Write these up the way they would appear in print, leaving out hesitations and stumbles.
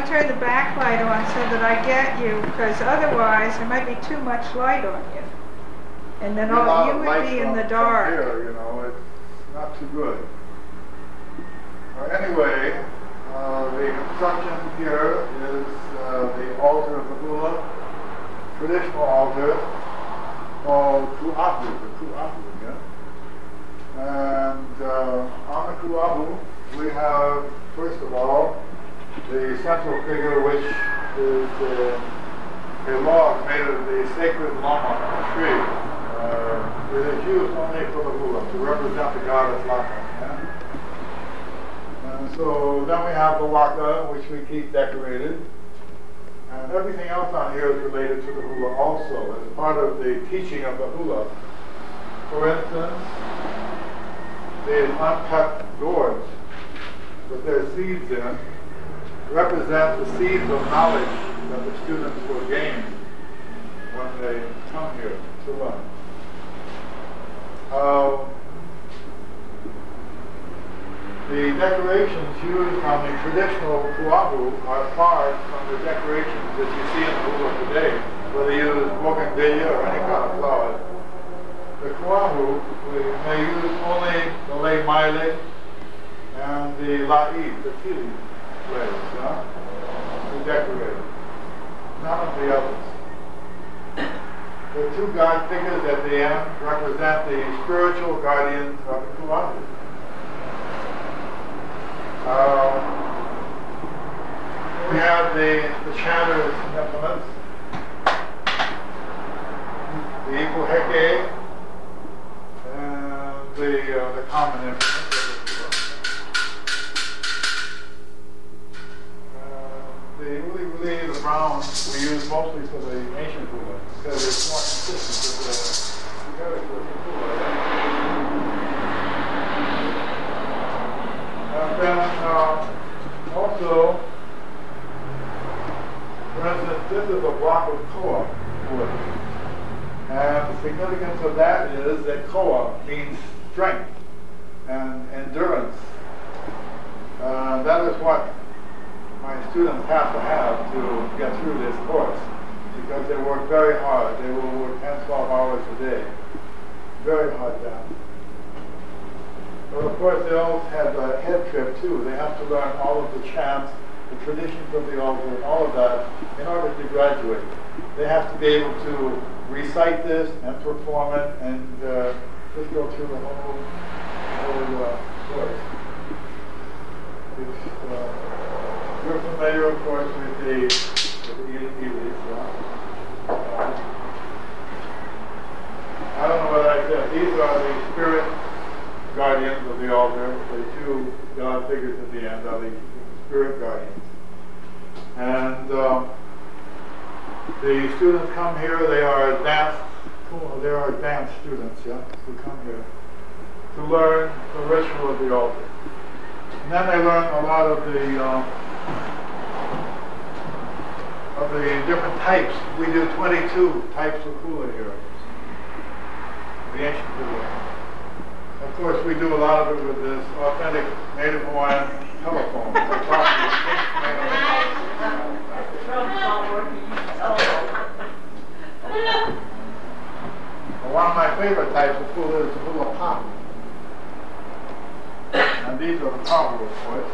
want to turn the backlight on so that I get you, because otherwise there might be too much light on you. And then you would be in the dark. Here, you know, it's not too good. Anyway, the construction here is the altar of the hula, traditional altar called ku'ahu, the ku'ahu, yeah? And on the ku'ahu, we have, first of all, the central figure, which is a log made of the sacred lama tree. It is used only for the hula, to represent the goddess Laka. Yeah? And so then we have the waka, which we keep decorated. And everything else on here is related to the hula also, as part of the teaching of the hula. For instance, the uncut gourds with their seeds in represent the seeds of knowledge that the students will gain when they come here to learn. The decorations used on the traditional ku'ahu are far from the decorations that you see in the hula today, whether you use bougainvillea or any kind of flowers. The ku'ahu, we may use only the lei maile and the la'i, the tili letters, to decorate. None of the others. The two god figures at the end represent the spiritual guardians of the ku'ahu. We have the chanter's implements, the ipuheke, and the common implements. The uli, the brown, we use mostly for the ancient hula because it's more consistent with the character of the hula. And then also, for instance, this is a block of koa wood. And the significance of that is that koa means strength and endurance. That is what my students have to get through this course, because they work very hard. They will work 10, 12 hours a day. Very hard job. But of course they all have a head trip too. They have to learn all of the chants, the traditions of the altar, all of that in order to graduate. They have to be able to recite this and perform it and just go through the whole course. You're familiar, of course, with the ilis. I don't know what I said. These are the spirit guardians of the altar. The two god figures at the end are the spirit guardians. And the students come here. They are advanced students, yeah, who come here to learn the ritual of the altar. And then they learn a lot of the different types. We do 22 types of hula here, the ancient hula. Of course, we do a lot of it with this authentic Native Hawaiian telephone. One of my favorite types of hula is the hula pop. And these are the pahu, of course.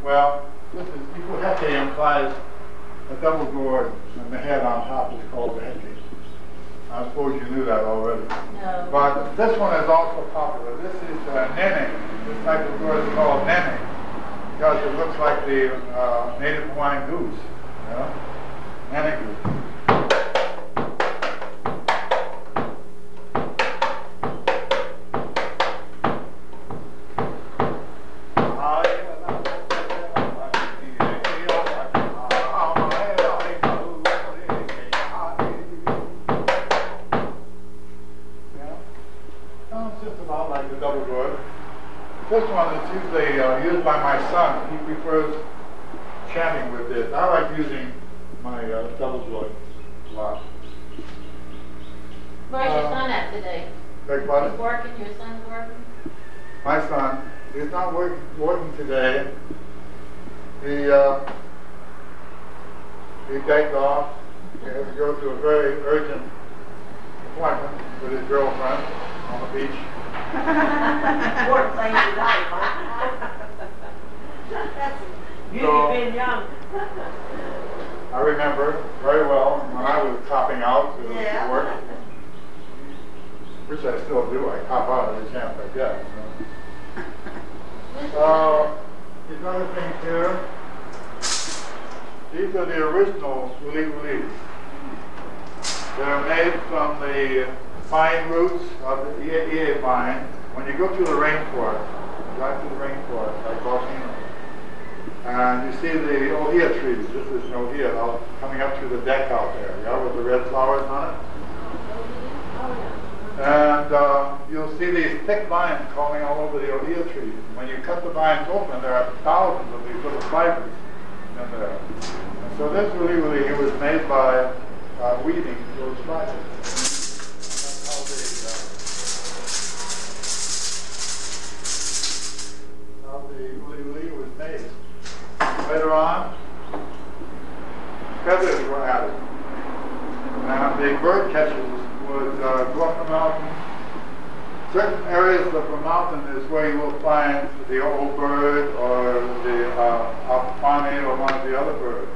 Well, this is ipuheke implies a double gourd, and the head on top is called the heke. I suppose you knew that already. No. But this one is also popular. This is nene. This type of gourd is called nene because it looks like the Native Hawaiian goose. You know? Nene goose. this one is usually used by my son. He prefers chanting with this. I like using my double joint a lot. Where's your son at today? Beg pardon? He's working, your son's working? My son, he's not working today. He begged off. He had to go to a very urgent appointment with his girlfriend on the beach. Important thing to die, huh? That's beauty being young. I remember very well when I was copping out to work, which I still do. I cop out every chance I get. These other things here, these are the original uli. They're made from the pine roots of the ie pine. When you go to the rainforest, drive to the rainforest like volcanoes, and you see the ohia trees. This is an ohia coming up through the deck out there, yeah, with the red flowers on it. And you'll see these thick vines coming all over the ohia trees. When you cut the vines open, there are thousands of these little fibers in there. And so this uli it was made by weaving those fibers. How the uli was made. Later on, feathers were added. And the bird catchers would go up the mountain. Certain areas of the mountain is where you will find the old bird or the alpani or one of the other birds.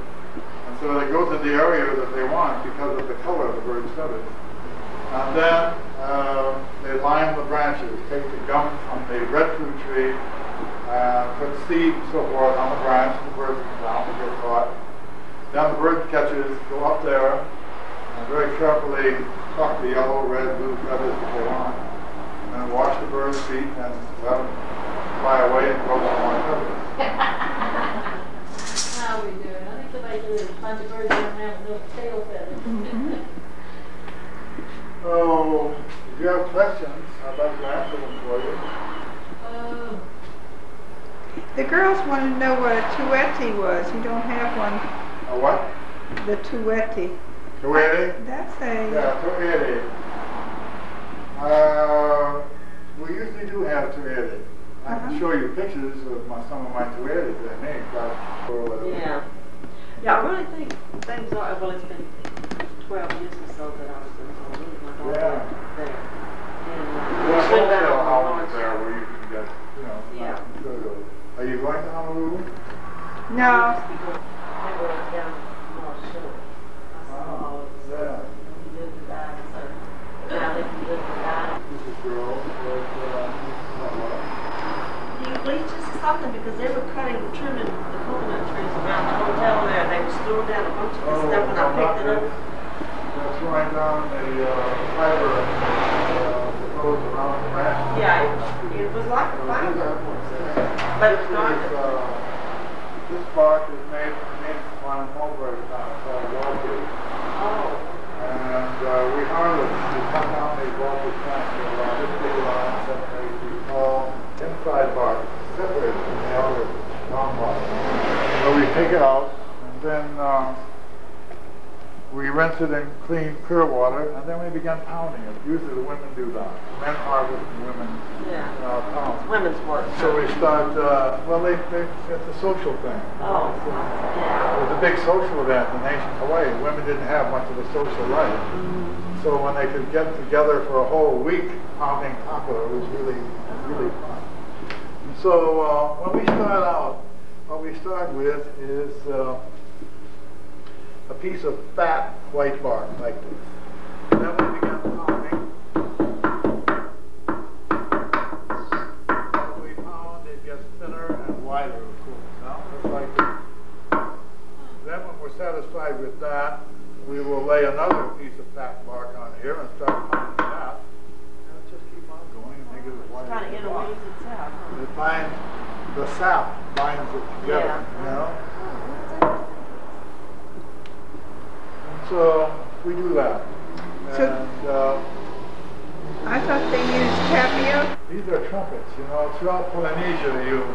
And so they go to the area that they want because of the color of the bird's feathers. And then they line the branches, take the gum from the breadfruit tree, put seed and so forth on the branch. The birds come down and get caught. Then the bird catchers go up there and very carefully pluck the yellow, red, blue feathers that they want, and then wash the bird's feet and let them fly away and grow some more feathers. How are we doing? I think somebody said a bunch of birds don't have no tail feathers. So, if you have questions, I'd like to answer them for you. The girls want to know what a tueti was. You don't have one. A what? The tueti. Tueti? That's a... Yeah, tueti. We usually do have tueti. I can show you pictures of some of my tuetis that I make. Yeah. Yeah, I really think things are, well, it's been 12 years or so that I was in Honolulu. Yeah. There. There's a wholesale houses there where you can get, materials. Are you going to Honolulu? No. They were down North Shore. Yeah. You live and die, so now they can live and die. This is girl. Do you bleach this or something? Because they were trimming the coconut trees around the hotel there. They were throwing down a bunch of this stuff and I picked it up. They're throwing down the fiber that goes around the branch. Yeah, it was like a fiber. But it's not. This bark is made from mulberry plant called wallwood. Oh. And we harvest, we cut down these wallwood plants that are this big around 7 or 8 feet tall. Inside bark, separated from the outer non-bark. So we take it out, and then we rinse it in clean, clear water, and then we begin pounding it. Usually the women do that. Men harvest and women pound. It's women's work. So we start, it's a social thing. Oh, It was a big social event in ancient Hawaii. Women didn't have much of a social life. Mm-hmm. So when they could get together for a whole week pounding copper, it was really fun. And so when we start out, what we start with is a piece of fat white bark like this. And then we begin pounding. As we pound, it gets thinner and wider, of course. Now, just like this. Then when we're satisfied with that, we will lay another piece of fat bark on here and start pounding that. And just keep on going and make it as wide as kind of interweaves itself. Huh? It binds, the sap binds it together, you know? So we do that, and I thought they used tapioca. These are trumpets. You know, throughout Polynesia, you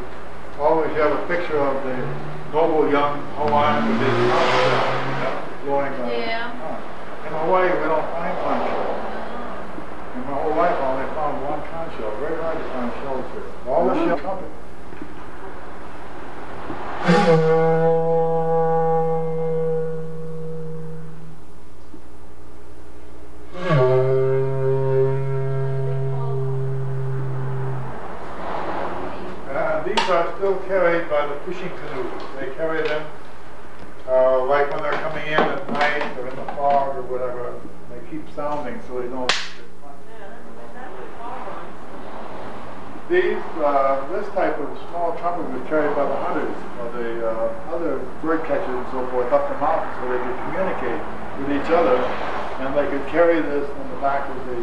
always have a picture of the noble young Hawaiian with his conch shell, blowing the Yeah. In Hawaii, we don't find conch shells. In my whole life, I only found one conch shell. Very hard to find shells here. All the shell trumpets. These are still carried by the fishing canoes. They carry them like when they're coming in at night or in the fog or whatever. They keep sounding so they don't get this type of small trumpet was carried by the hunters or the other bird catchers and so forth up the mountains so they could communicate with each other, and they could carry this in the back of the